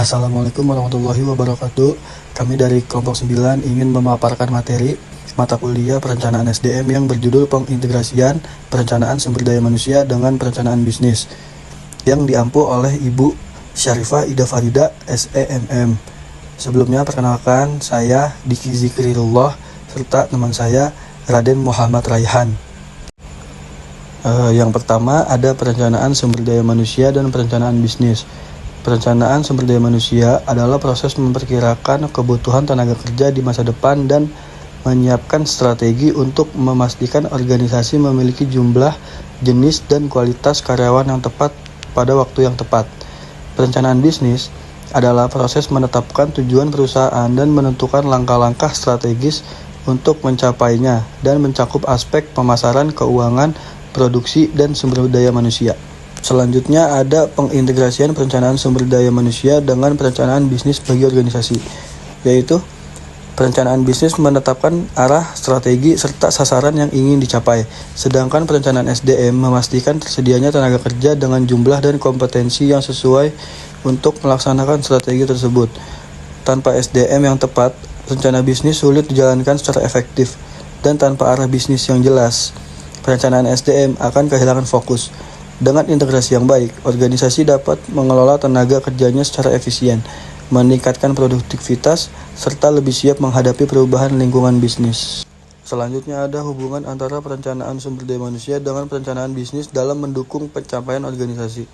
Assalamualaikum warahmatullahi wabarakatuh. Kami dari kelompok 9 ingin memaparkan materi mata kuliah perencanaan SDM yang berjudul Pengintegrasian Perencanaan Sumber Daya Manusia dengan Perencanaan Bisnis yang diampu oleh Ibu Syarifah Ida Farida, SEMM. Sebelumnya perkenalkan, saya Diki Zikrirullah serta teman saya Raden Muhammad Raihan. Yang pertama ada perencanaan sumber daya manusia dan perencanaan bisnis. Perencanaan sumber daya manusia adalah proses memperkirakan kebutuhan tenaga kerja di masa depan dan menyiapkan strategi untuk memastikan organisasi memiliki jumlah, jenis, dan kualitas karyawan yang tepat pada waktu yang tepat. Perencanaan bisnis adalah proses menetapkan tujuan perusahaan dan menentukan langkah-langkah strategis untuk mencapainya dan mencakup aspek pemasaran, keuangan, produksi, dan sumber daya manusia. Selanjutnya ada pengintegrasian perencanaan sumber daya manusia dengan perencanaan bisnis bagi organisasi, yaitu perencanaan bisnis menetapkan arah, strategi, serta sasaran yang ingin dicapai, sedangkan perencanaan SDM memastikan tersedianya tenaga kerja dengan jumlah dan kompetensi yang sesuai untuk melaksanakan strategi tersebut. Tanpa SDM yang tepat, rencana bisnis sulit dijalankan secara efektif, dan tanpa arah bisnis yang jelas, perencanaan SDM akan kehilangan fokus. Dengan integrasi yang baik, organisasi dapat mengelola tenaga kerjanya secara efisien, meningkatkan produktivitas, serta lebih siap menghadapi perubahan lingkungan bisnis. Selanjutnya ada hubungan antara perencanaan sumber daya manusia dengan perencanaan bisnis dalam mendukung pencapaian organisasi.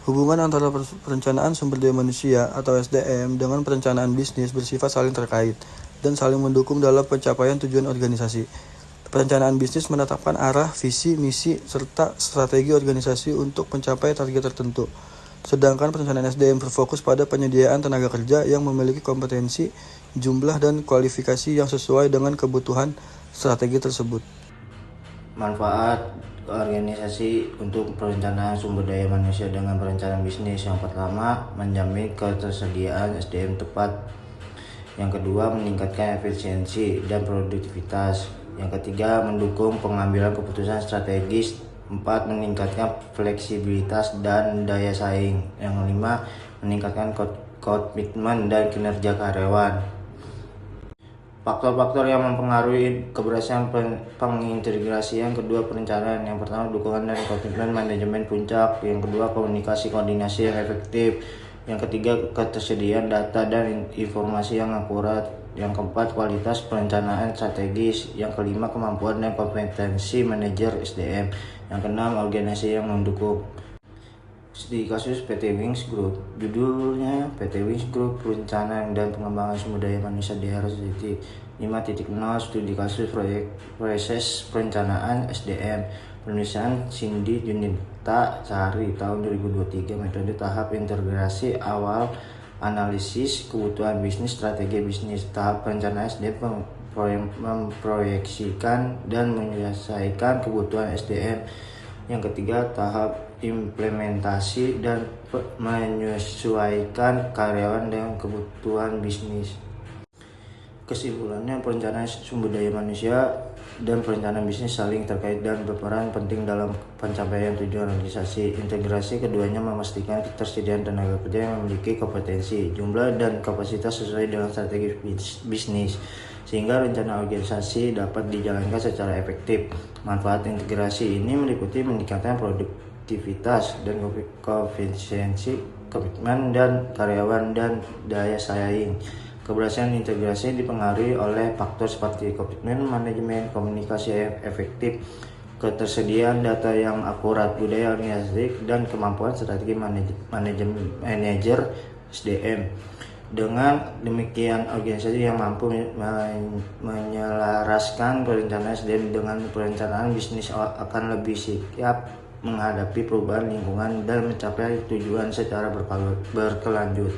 Hubungan antara perencanaan sumber daya manusia atau SDM dengan perencanaan bisnis bersifat saling terkait dan saling mendukung dalam pencapaian tujuan organisasi. Perencanaan bisnis menetapkan arah, visi, misi, serta strategi organisasi untuk mencapai target tertentu. Sedangkan perencanaan SDM berfokus pada penyediaan tenaga kerja yang memiliki kompetensi, jumlah, dan kualifikasi yang sesuai dengan kebutuhan strategi tersebut. Manfaat organisasi untuk perencanaan sumber daya manusia dengan perencanaan bisnis. Yang pertama, menjamin ketersediaan SDM tepat. Yang kedua, meningkatkan efisiensi dan produktivitas. Yang ketiga, mendukung pengambilan keputusan strategis. 4. Meningkatkan fleksibilitas dan daya saing. Yang kelima, meningkatkan komitmen dan kinerja karyawan. Faktor-faktor yang mempengaruhi keberhasilan pengintegrasian kedua perencanaan. Yang pertama, dukungan dan komitmen manajemen puncak. Yang kedua, koordinasi yang efektif. Yang ketiga, ketersediaan data dan informasi yang akurat. Yang keempat, kualitas perencanaan strategis. Yang kelima, kemampuan dan kompetensi manajer SDM. Yang keenam, organisasi yang mendukung. Studi kasus PT Wings Group. Judulnya PT Wings Group Perencanaan dan Pengembangan Sumber Daya Manusia Daerah Titik 5.0 Studi kasus proyek proses perencanaan SDM. Penulisan Cindy Junita Sari tahun 2023. Metode tahap integrasi awal, analisis kebutuhan bisnis, strategi bisnis. Tahap perencanaan SDM memproyeksikan dan menyelesaikan kebutuhan SDM. Yang ketiga, tahap implementasi dan menyesuaikan karyawan dengan kebutuhan bisnis. Kesimpulannya, perencanaan sumber daya manusia dan perencanaan bisnis saling terkait dan berperan penting dalam pencapaian tujuan organisasi. Integrasi keduanya memastikan ketersediaan tenaga kerja yang memiliki kompetensi, jumlah, dan kapasitas sesuai dengan strategi bisnis, sehingga rencana organisasi dapat dijalankan secara efektif. Manfaat integrasi ini meliputi meningkatkan produktivitas dan koefisiensi komitmen dan karyawan dan daya saing. Keberhasilan integrasi dipengaruhi oleh faktor seperti komitmen manajemen, komunikasi efektif, ketersediaan data yang akurat, budaya organisasi, dan kemampuan strategi manajer SDM. Dengan demikian, organisasi yang mampu menyelaraskan perencanaan SDM dengan perencanaan bisnis akan lebih siap menghadapi perubahan lingkungan dan mencapai tujuan secara berkelanjut.